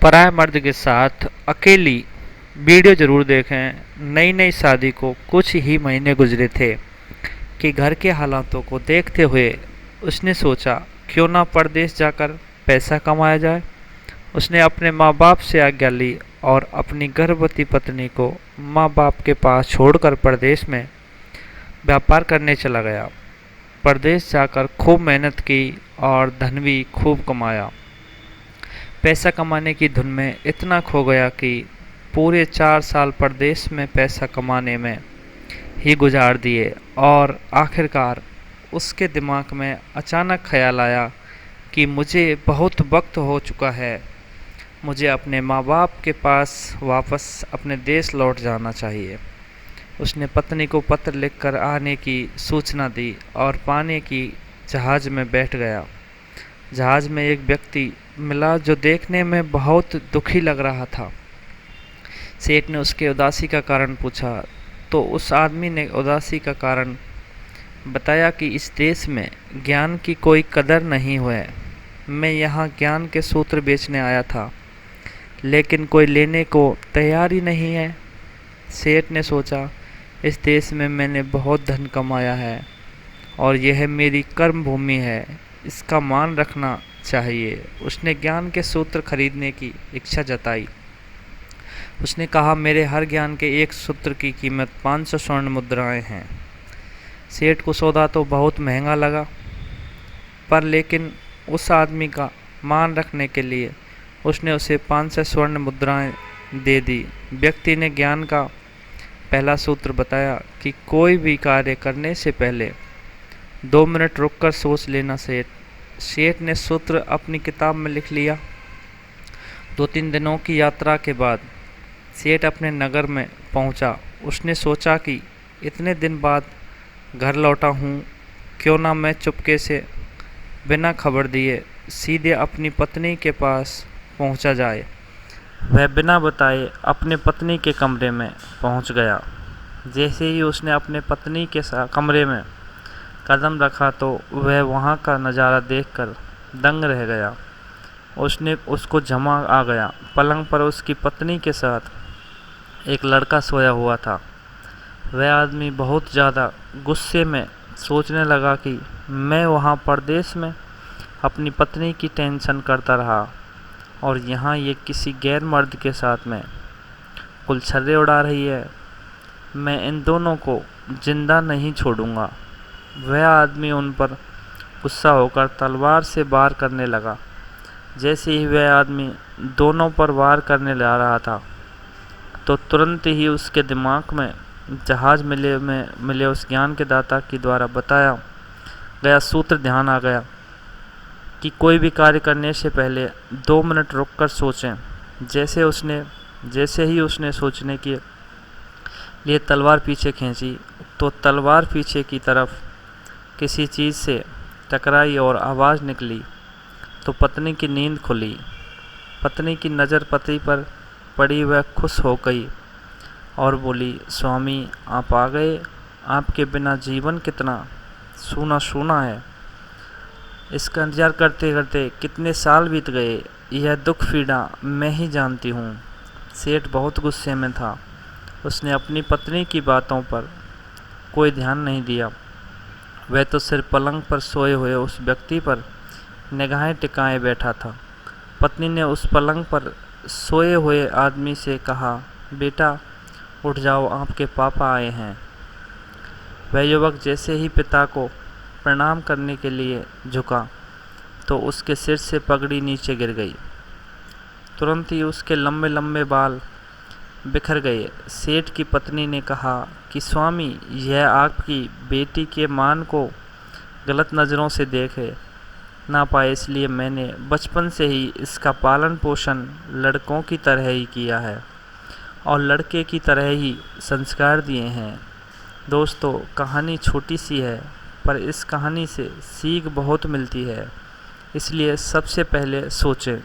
पराये मर्द के साथ अकेली वीडियो ज़रूर देखें। नई नई शादी को कुछ ही महीने गुजरे थे कि घर के हालातों को देखते हुए उसने सोचा क्यों ना परदेश जाकर पैसा कमाया जाए। उसने अपने माँ बाप से आज्ञा ली और अपनी गर्भवती पत्नी को माँ बाप के पास छोड़कर परदेश में व्यापार करने चला गया। परदेश जाकर खूब मेहनत की और धन भी खूब कमाया। पैसा कमाने की धुन में इतना खो गया कि पूरे 4 साल परदेश में पैसा कमाने में ही गुजार दिए और आखिरकार उसके दिमाग में अचानक ख्याल आया कि मुझे बहुत वक्त हो चुका है, मुझे अपने माँ बाप के पास वापस अपने देश लौट जाना चाहिए। उसने पत्नी को पत्र लिखकर आने की सूचना दी और पानी की जहाज़ में बैठ गया। जहाज़ में एक व्यक्ति मिला जो देखने में बहुत दुखी लग रहा था। सेठ ने उसके उदासी का कारण पूछा तो उस आदमी ने उदासी का कारण बताया कि इस देश में ज्ञान की कोई कदर नहीं है। मैं यहाँ ज्ञान के सूत्र बेचने आया था, लेकिन कोई लेने को तैयार ही नहीं है। सेठ ने सोचा, इस देश में मैंने बहुत धन कमाया है और यह मेरी कर्म भूमि है, इसका मान रखना चाहिए। उसने ज्ञान के सूत्र खरीदने की इच्छा जताई। उसने कहा, मेरे हर ज्ञान के एक सूत्र की कीमत 500 स्वर्ण मुद्राएं हैं। सेठ को सौदा तो बहुत महंगा लगा, पर लेकिन उस आदमी का मान रखने के लिए उसने उसे 500 स्वर्ण मुद्राएं दे दी। व्यक्ति ने ज्ञान का पहला सूत्र बताया कि कोई भी कार्य करने से पहले 2 मिनट रुककर सोच लेना। सेठ ने सूत्र अपनी किताब में लिख लिया। 2-3 दिनों की यात्रा के बाद सेठ अपने नगर में पहुंचा। उसने सोचा कि इतने दिन बाद घर लौटा हूं, क्यों ना मैं चुपके से बिना खबर दिए सीधे अपनी पत्नी के पास पहुंचा जाए। वह बिना बताए अपने पत्नी के कमरे में पहुंच गया। जैसे ही उसने अपने पत्नी के कमरे में कदम रखा तो वह वहां का नज़ारा देखकर दंग रह गया। उसको झमा आ गया। पलंग पर उसकी पत्नी के साथ एक लड़का सोया हुआ था। वह आदमी बहुत ज़्यादा गुस्से में सोचने लगा कि मैं वहाँ परदेश में अपनी पत्नी की टेंशन करता रहा और यहाँ ये किसी गैर मर्द के साथ में गुलछर्रे उड़ा रही है। मैं इन दोनों को जिंदा नहीं छोड़ूंगा। वह आदमी उन पर गुस्सा होकर तलवार से वार करने लगा। जैसे ही वह आदमी दोनों पर वार करने जा रहा था तो तुरंत ही उसके दिमाग में जहाज मिले उस ज्ञान के दाता के द्वारा बताया गया सूत्र ध्यान आ गया कि कोई भी कार्य करने से पहले 2 मिनट रुककर सोचें। जैसे ही उसने सोचने के लिए तलवार पीछे खींची तो तलवार पीछे की तरफ किसी चीज़ से टकराई और आवाज़ निकली तो पत्नी की नींद खुली। पत्नी की नज़र पति पर पड़ी। वह खुश हो गई और बोली, स्वामी आप आ गए। आपके बिना जीवन कितना सूना सूना है। इसका इंतजार करते करते कितने साल बीत गए, यह दुख पीड़ा मैं ही जानती हूँ। सेठ बहुत गुस्से में था। उसने अपनी पत्नी की बातों पर कोई ध्यान नहीं दिया। वह तो सिर्फ पलंग पर सोए हुए उस व्यक्ति पर निगाहें टिकाए बैठा था। पत्नी ने उस पलंग पर सोए हुए आदमी से कहा, बेटा उठ जाओ, आपके पापा आए हैं। वह युवक जैसे ही पिता को प्रणाम करने के लिए झुका तो उसके सिर से पगड़ी नीचे गिर गई। तुरंत ही उसके लंबे लंबे बाल बिखर गए। सेठ की पत्नी ने कहा कि स्वामी, यह आपकी बेटी के मान को गलत नज़रों से देखे ना पाए, इसलिए मैंने बचपन से ही इसका पालन पोषण लड़कों की तरह ही किया है और लड़के की तरह ही संस्कार दिए हैं। दोस्तों, कहानी छोटी सी है पर इस कहानी से सीख बहुत मिलती है, इसलिए सबसे पहले सोचें।